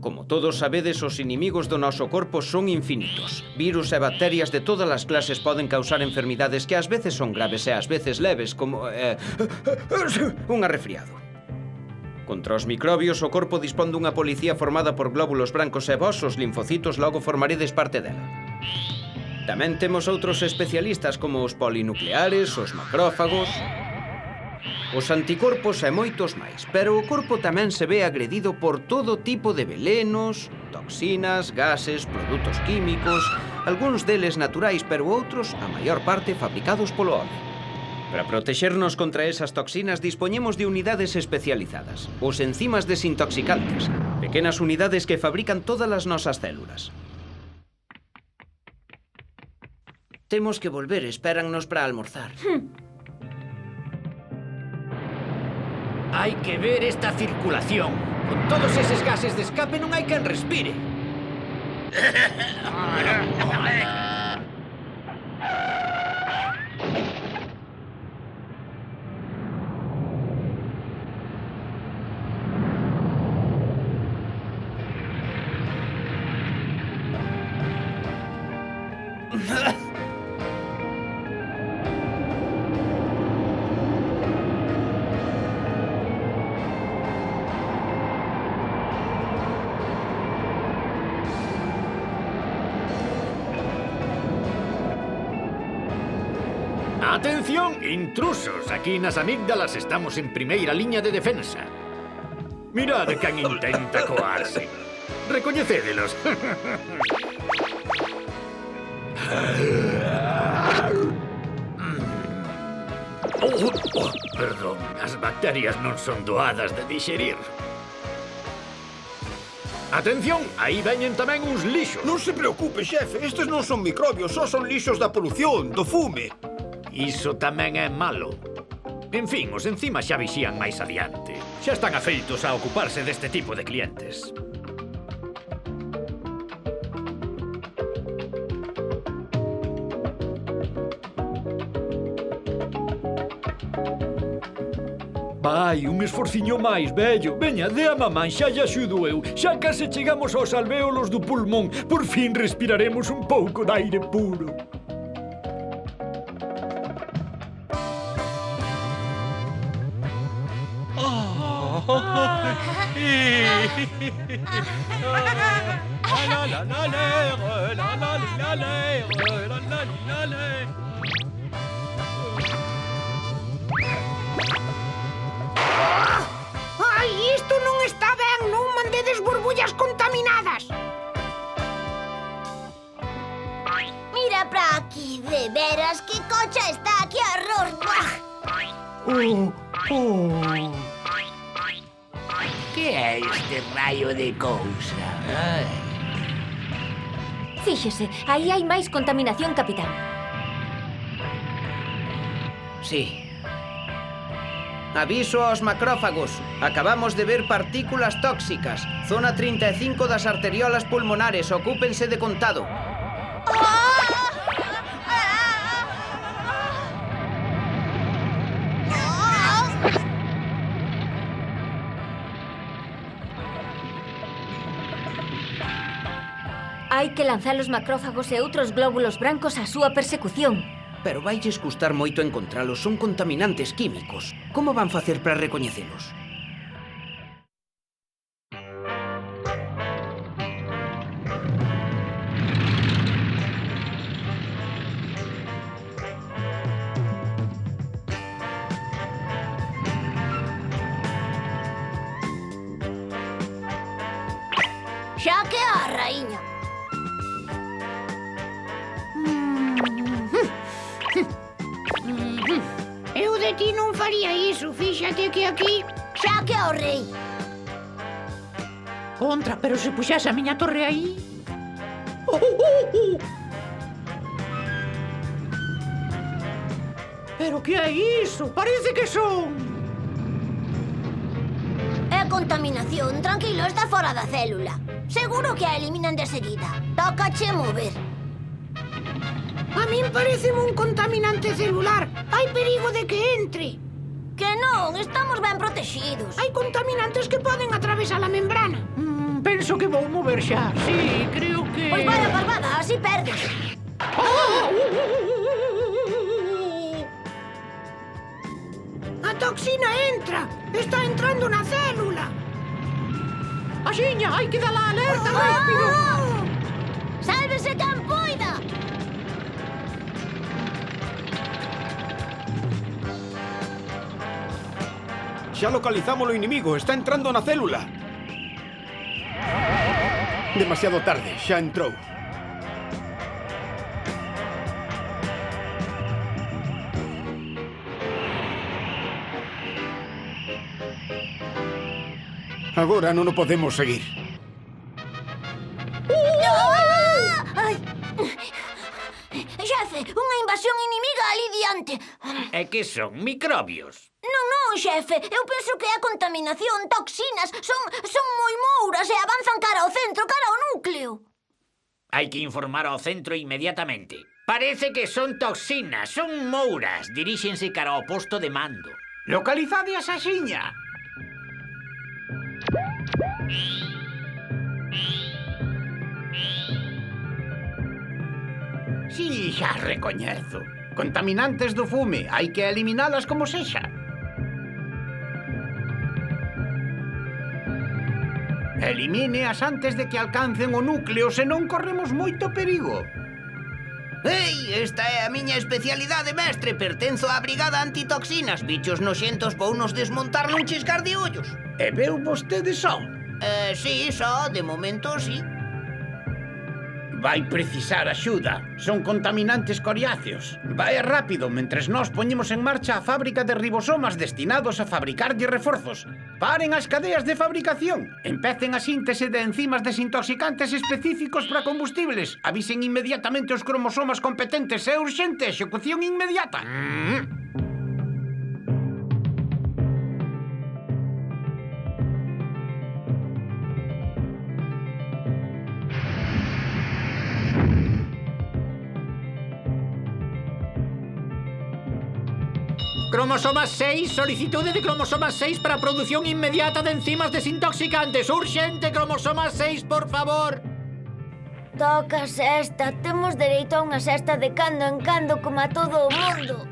Como todos sabedes, os inimigos do noso corpo son infinitos. Virus e bacterias de todas as clases poden causar enfermidades que ás veces son graves e ás veces leves, como un resfriado. Contra os microbios, o corpo dispón dunha policía formada por glóbulos brancos e vós, os linfocitos, logo formaredes parte dela. Tamén temos outros especialistas como os polinucleares, os macrófagos, os anticorpos e moitos máis. Pero o corpo tamén se ve agredido por todo tipo de velenos, toxinas, gases, produtos químicos, algúns deles naturais, pero outros, a maior parte, fabricados polo home. Para protexernos contra esas toxinas dispoñemos de unidades especializadas, os enzimas desintoxicantes, pequenas unidades que fabrican todas as nosas células. Temos que volver, espérannos para almorzar. Hai que ver esta circulación. Con todos eses gases de escape non hai quen respire. Atención, intrusos! Aquí nas amígdalas estamos en primeira liña de defensa. Mirad quen intenta coarse. Recoñecédelos. Perdón, as bacterias non son doadas de dixerir. Atención, aí veñen tamén uns lixos. Non se preocupe, xefe, estes non son microbios, só son lixos da polución, do fume. Iso tamén é malo. En fin, os enzimas xa vixían máis adiante. Xa están afeitos a ocuparse deste tipo de clientes. Vai, un esforciño máis, vello. Veña, dé a mamán, xa lle axudo eu. Xa case chegamos aos alvéolos do pulmón. Por fin respiraremos un pouco de aire puro. Ai, isto non está ben, non mandedes burbullas contaminadas. Mira para aquí, de veras, que cocha está aquí arroz. Que é este raio de cousa? Fíxese, aí hai máis contaminación, capitán. Sí. Aviso aos macrófagos. Acabamos de ver partículas tóxicas. Zona 35 das arteriolas pulmonares. Ocúpense de contado. Hai que lanzar os macrófagos e outros glóbulos brancos á súa persecución. Pero vailles custar moito encontralos. Son contaminantes químicos. Como van facer para recoñecelos? Xa que a raíña. Eu de ti non faría iso, fíxate que aquí... Xa que ao rei. Contra, pero se puxase a miña torre aí... Pero que é iso? Parece que son... É contaminación, tranquilo, está fora da célula. Seguro que a eliminan de seguida. Tócache mover. A min pareceme un contaminante celular. Hai perigo de que entre. Que non, estamos ben protegidos. Hai contaminantes que poden atravesar a membrana. penso que vou mover xa. Sí, creo que... Pois vaya parvada, así perdes. A toxina entra. Está entrando na célula. Axiña, hai que dar a alerta rápido. Sálvese quen poida. Xa localizamos o inimigo, está entrando na célula. Demasiado tarde, xa entrou. Agora non o podemos seguir. Ai. Xefe, unha invasión inimiga ali diante. É que son microbios. Non, xefe, eu penso que é a contaminación, toxinas, son moi mouras e avanzan cara ao centro, cara ao núcleo. Hai que informar ao centro inmediatamente. Parece que son toxinas, son mouras. Diríxense cara ao posto de mando. Localizade a Saxiña. Si, xa recoñezo. Contaminantes do fume, hai que eliminalas como sexa. Elimíneas antes de que alcancen o núcleo, senón corremos moito perigo. Ei, esta é a miña especialidade, mestre. Pertenzo á brigada antitoxinas. Bichos noxentos pou nos desmontar nun chiscar de ollos. E veu vostede só. Sí, só, de momento, sí. Vai precisar axuda. Son contaminantes coriáceos. Vai rápido, mentres nós poñemos en marcha a fábrica de ribosomas destinados a fabricarlle reforzos. Paren as cadeas de fabricación. Empecen a síntese de enzimas desintoxicantes específicos para combustibles. Avisen inmediatamente os cromosomas competentes. É urxente, execución inmediata. Cromosomas 6, solicitude de cromosomas 6 para produción inmediata de enzimas desintoxicantes. Urxente, cromosomas 6, por favor. Toca sexta. Temos dereito a unha sexta de cando en cando como a todo o mundo.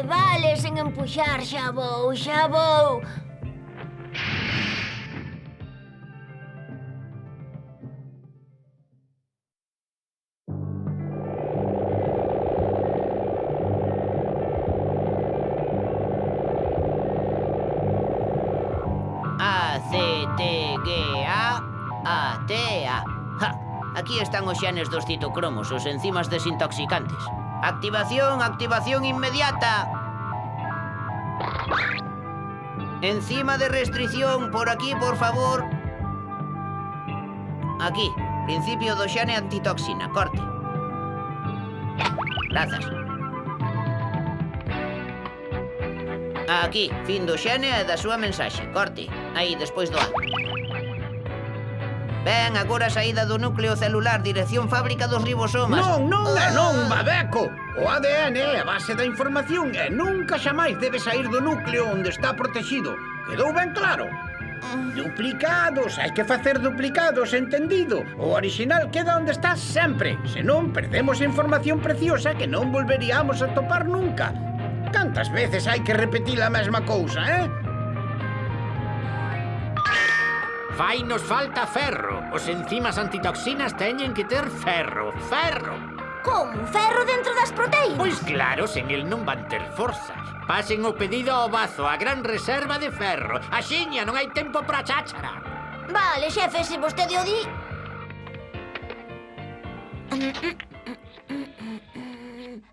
Vale, sen empuxar, xa vou. A-C-T-G-A-A-T-A. Ja, aquí están os xenes dos citocromos, os enzimas desintoxicantes. Activación inmediata. Enzima de restricción, por aquí, por favor. Aquí, principio do xene antitoxina, corte. Grazas. Aquí, fin do xene e da súa mensaxe, corte. Aí, despois do A. Ben, agora a saída do núcleo celular, dirección fábrica dos ribosomas. Non, babeco. O ADN é a base da información e nunca xamais debe sair do núcleo onde está protegido. Quedou ben claro? Duplicados, hai que facer duplicados, entendido? O original queda onde está sempre. Senón, perdemos información preciosa que non volveríamos a topar nunca. Cantas veces hai que repetir a mesma cousa, Fainos falta ferro. Os enzimas antitoxinas teñen que ter ferro. Ferro! Como? Ferro dentro das proteínas? Pois claro, sen el non van ter forzas. Pasen o pedido ao bazo, a gran reserva de ferro. Axiña, non hai tempo para cháchara. Vale, xefe, se vostede o di.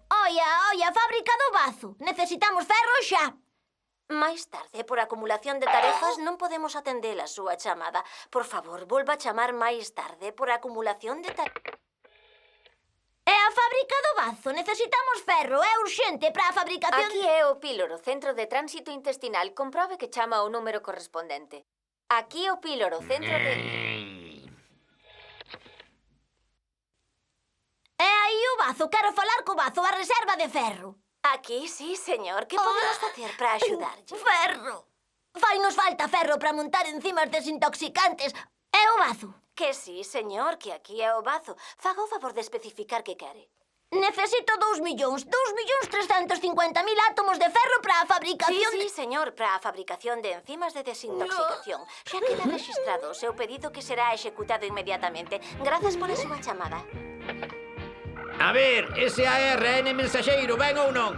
Oia, fábrica do bazo. Necesitamos ferro xa. Máis tarde, por acumulación de tarefas, non podemos atender a súa chamada. Por favor, volva a chamar máis tarde, por acumulación de tarefas. É a fábrica do bazo. Necesitamos ferro. É urxente para a fabricación... Aquí é o píloro, centro de tránsito intestinal. Comprobe que chama o número correspondente. Aquí o píloro, centro de... É aí o Bazo, quero falar co Bazo, a reserva de ferro. Aquí, sí, señor. Que podemos facer para axudarlle? Ferro. Fainos falta ferro para montar enzimas desintoxicantes. É o Bazo. Que sí, señor, que aquí é o Bazo. Faga o favor de especificar que quere. Necesito 2.350.000 átomos de ferro para a fabricación... Sí, señor, para a fabricación de enzimas de desintoxicación. Xa queda registrado o seu pedido que será executado inmediatamente. Grazas por a súa chamada. A ver, ese ARN mensaxeiro, ven ou non?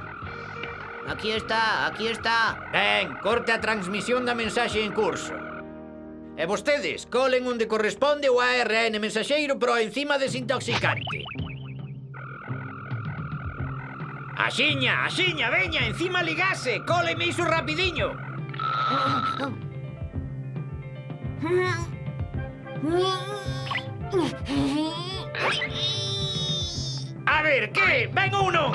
Aquí está, aquí está. Ben, corte a transmisión da mensaxe en curso. E vostedes, colen onde corresponde o ARN mensaxeiro para o enzima desintoxicante. Axiña, veña, encima ligase, cóleme iso rapidiño. A ver, que? Ven ou non?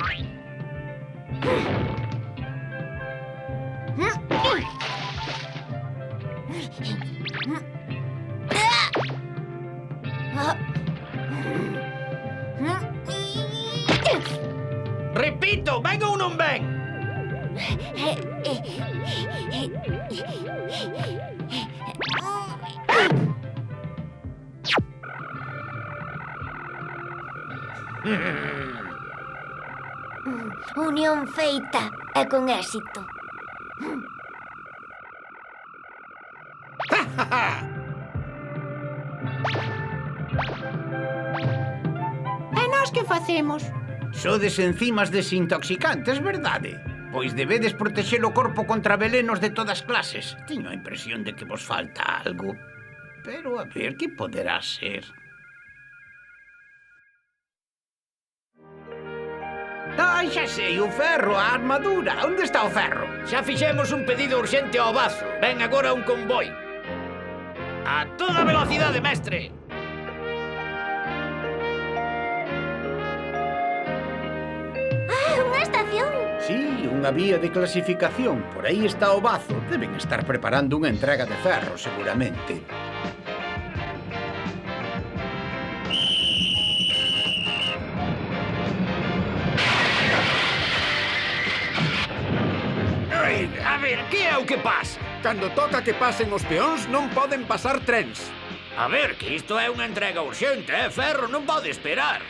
Repito, ven ou non ven? Unión feita e con éxito. E nós que facemos? Sodes enzimas desintoxicantes, verdade? Pois debedes protexer o corpo contra velenos de todas clases. Teño a impresión de que vos falta algo. Pero a ver, que poderá ser? Ai, xa sei, o ferro, a armadura. Onde está o ferro? Xa fixemos un pedido urxente ao Bazo. Ven agora un convoi. A toda velocidade, mestre. Unha estación. Sí, unha vía de clasificación. Por aí está o Bazo. Deben estar preparando unha entrega de ferro, seguramente. A ver, que é o que pasa? Cando toca que pasen os peóns, non poden pasar trens. A ver, que isto é unha entrega urxente, ferro non pode esperar.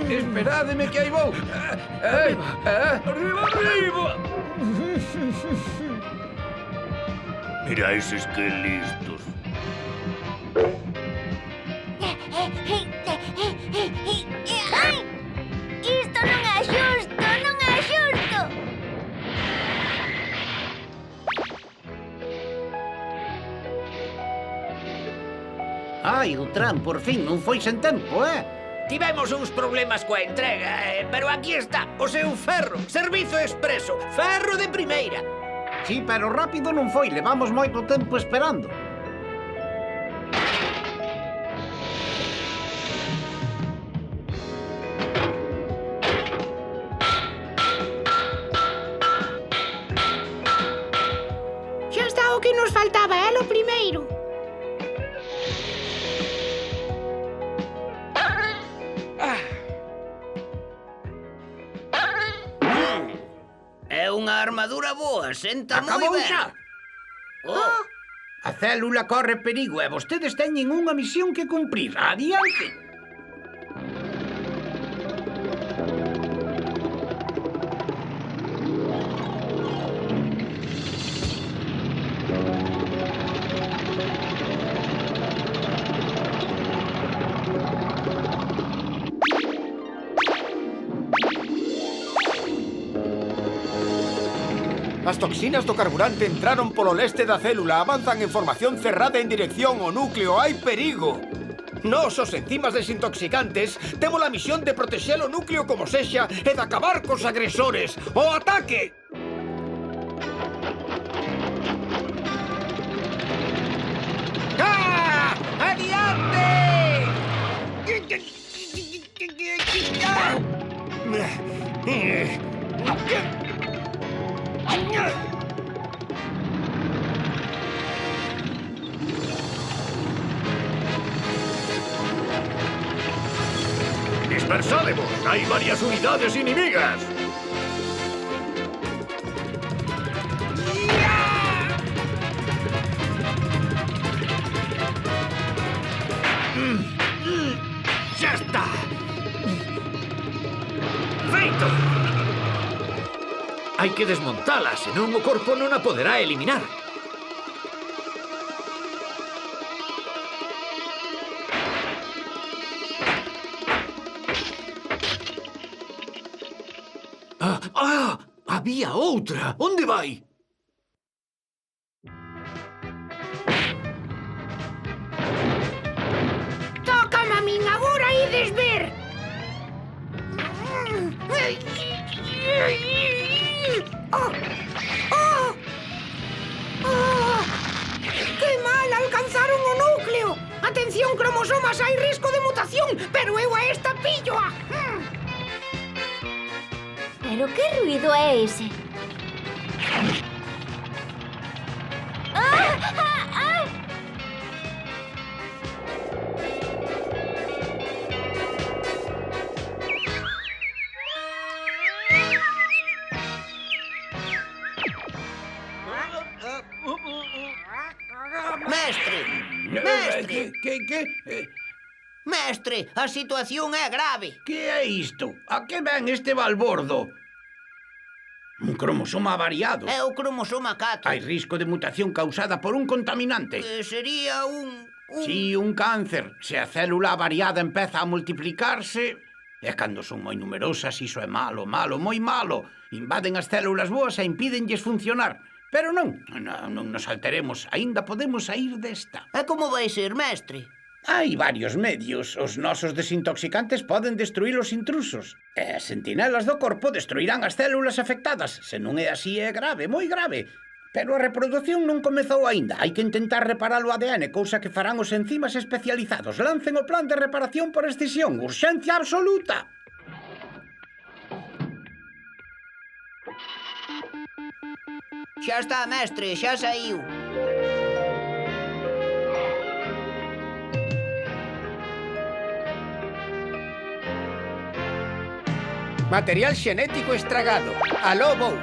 Esperádeme que aí vou. Arriba! Mira eses que listos. Ai! Isto non é xusto, non é xusto! Ai, o tram, por fin, non foi sen tempo, Tivemos uns problemas coa entrega, pero aquí está, o seu ferro, servizo expreso, ferro de primeira. Sí, pero rápido non foi, levamos moito tempo esperando. Xa está o que nos faltaba, é o primeiro. É unha armadura boa, senta moi Acabou ben. xa. A célula corre perigo e vostedes teñen unha misión que cumprir. Adiante. As toxinas do carburante entraron polo leste da célula, avanzan en formación cerrada en dirección ao núcleo. Hai perigo! Nós, os enzimas desintoxicantes, temos a misión de protexer o núcleo como sexa e de acabar cos agresores. ¡O ataque! ¡Dispersademos! ¡Hay varias unidades inimigas! ¡Ya está! ¡Feito! Hai que desmontala, senón o corpo non a poderá eliminar. Había outra! Onde vai? Tócame a min, agora ides ver. Oh! Oh! Oh! Que mal, alcanzaron o núcleo. Atención, cromosomas, hai risco de mutación, pero eu a esta pilloa. Pero que ruido é ese? Mestre! Mestre! Mestre, a situación é grave. Que é isto? A que ven este balbordo? Un cromosoma avariado. É o cromosoma 4. Hai risco de mutación causada por un contaminante. Sería un... Si, un cáncer. Se a célula avariada empeza a multiplicarse... E cando son moi numerosas, iso é malo, moi malo. Invaden as células boas e impídenlles funcionar. Pero non nos alteremos. Aínda podemos sair desta. E como vai ser, mestre? Hai varios medios. Os nosos desintoxicantes poden destruir os intrusos. E as sentinelas do corpo destruirán as células afectadas. Se non é así, é grave, moi grave. Pero a reproducción non comezou aínda. Hai que intentar reparar o ADN, cousa que farán os enzimas especializados. Lancen o plan de reparación por escisión. Urxencia absoluta. Xa está, mestre, xa saiu. Material xenético estragado. Aló, Bou.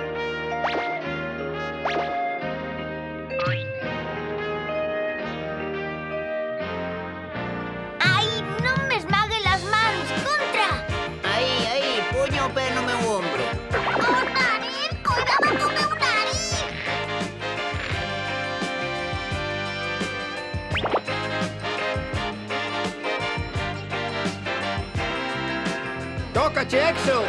Ai, non me esmague las mans, contra! Aí, puña o pé no meu ombro. O nariz, cuidado co meu nariz! Tócache, Exo.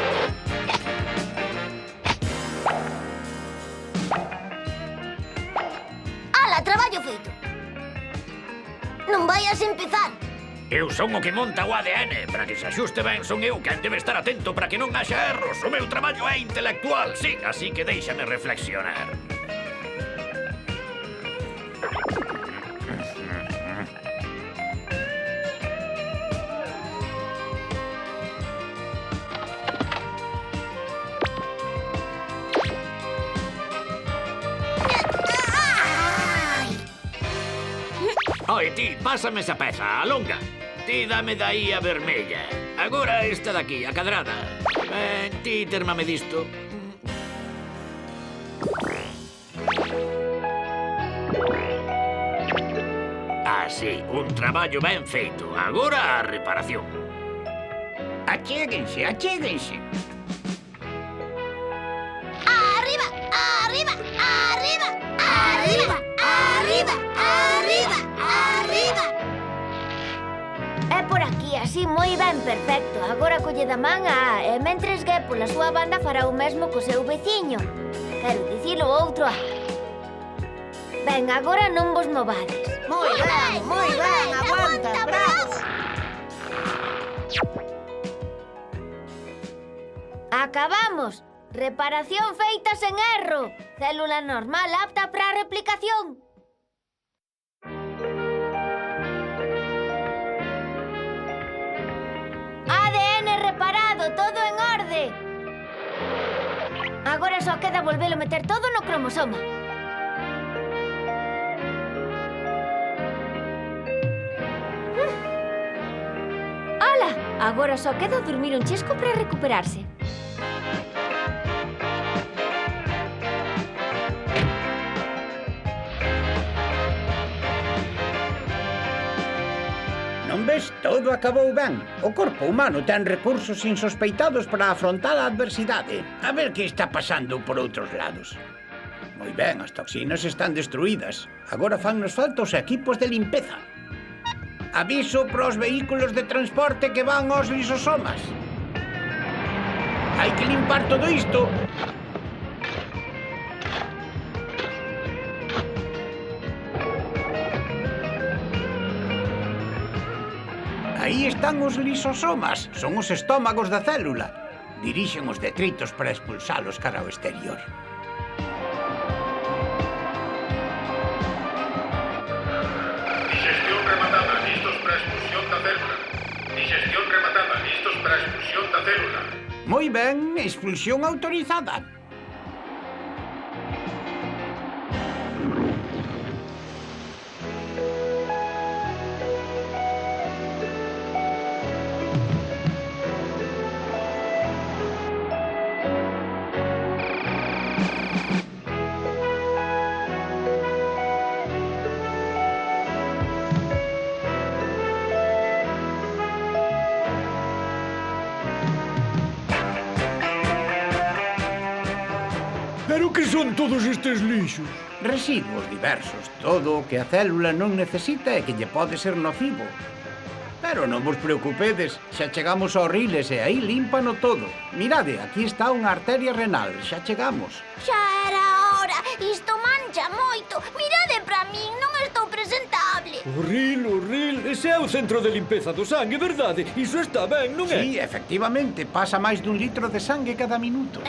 Ala, traballo feito. Non vayas a empezar. Eu son o que monta o ADN. Para que se axuste ben, son eu quen debe estar atento para que non haxa erros. O meu traballo é intelectual, sí, así que déixame reflexionar. Oi, ti, pásame esa peza, alonga. Ti dame daí a vermella. Agora esta daqui, a cadrada. Ben, ti termame disto. Así, un traballo ben feito. Agora a reparación. Achéguense, achéguense. Arriba, arriba, arriba, arriba, arriba, arriba, arriba. É por aquí, así moi ben, perfecto. Agora colle da man a A e mentres que pola súa banda fará o mesmo co seu veciño. Quero dicilo outro A. Ben, agora non vos movades. Moi ben, aguanta, bravo. Acabamos. Reparación feita sen erro. Célula normal apta para a replicación. só queda volvelo meter todo no cromosoma. Ala, agora só queda dormir un chisco para recuperarse. Non ves? Todo acabou ben. O corpo humano ten recursos insospeitados para afrontar a adversidade. A ver que está pasando por outros lados. Moi ben, as toxinas están destruídas. Agora fannos falta os equipos de limpeza. Aviso para os vehículos de transporte que van aos lisosomas. Hai que limpar todo isto. Aí están os lisosomas. Son os estómagos da célula. Dirixen os detritos para expulsalos cara ao exterior. Digestión rematada, listos para a expulsión da célula. Digestión rematada, listos para a expulsión da célula. Moi ben, expulsión autorizada. Pero que son todos estes lixos? Residuos diversos, todo o que a célula non necesita e que lle pode ser nocivo. Pero non vos preocupedes, xa chegamos aos riles e aí límpano todo. Mirade, aquí está unha arteria renal, xa chegamos. Xa era hora. Isto mancha moito. Mirade para min, non estou presentable. O ril, ese é o centro de limpeza do sangue, verdade? Iso está ben, non é? Sí, efectivamente, pasa máis dun litro de sangue cada minuto.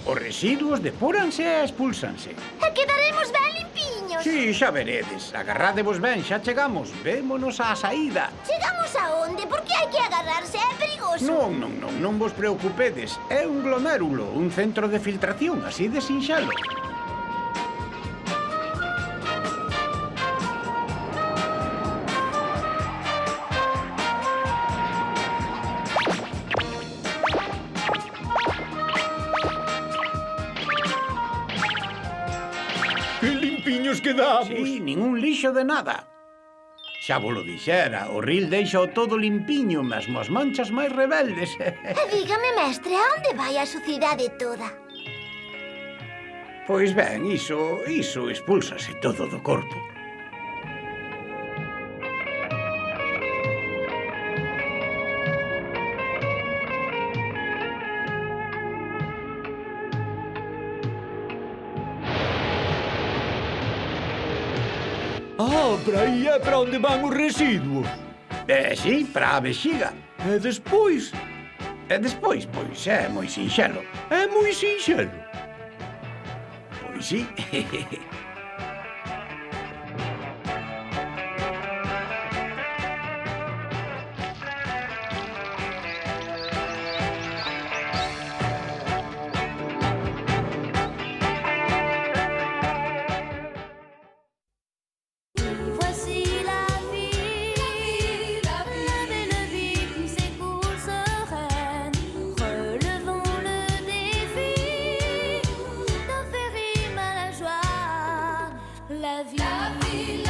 Os residuos depuranse e expulsanse. E quedaremos ben limpiños. Sí, xa veredes. Agarradevos ben, xa chegamos. Vémonos á saída. Chegamos a onde? Por que hai que agarrarse? É perigoso. Non vos preocupedes. É un glomérulo, un centro de filtración, así de sinxelo. Que limpiños quedamos! Sí, ningún lixo de nada. Xa vos lo dixera, o ril deixa o todo limpiño, mesmo as manchas máis rebeldes. E dígame, mestre, a onde vai a sucidade toda? Pois ben, iso expúlsase todo do corpo. Ah, para aí é para onde van os residuos. Sí, para a vexiga. E despois? E despois, pois, é moi sinxelo. É moi sinxelo. Pois sí. La vie.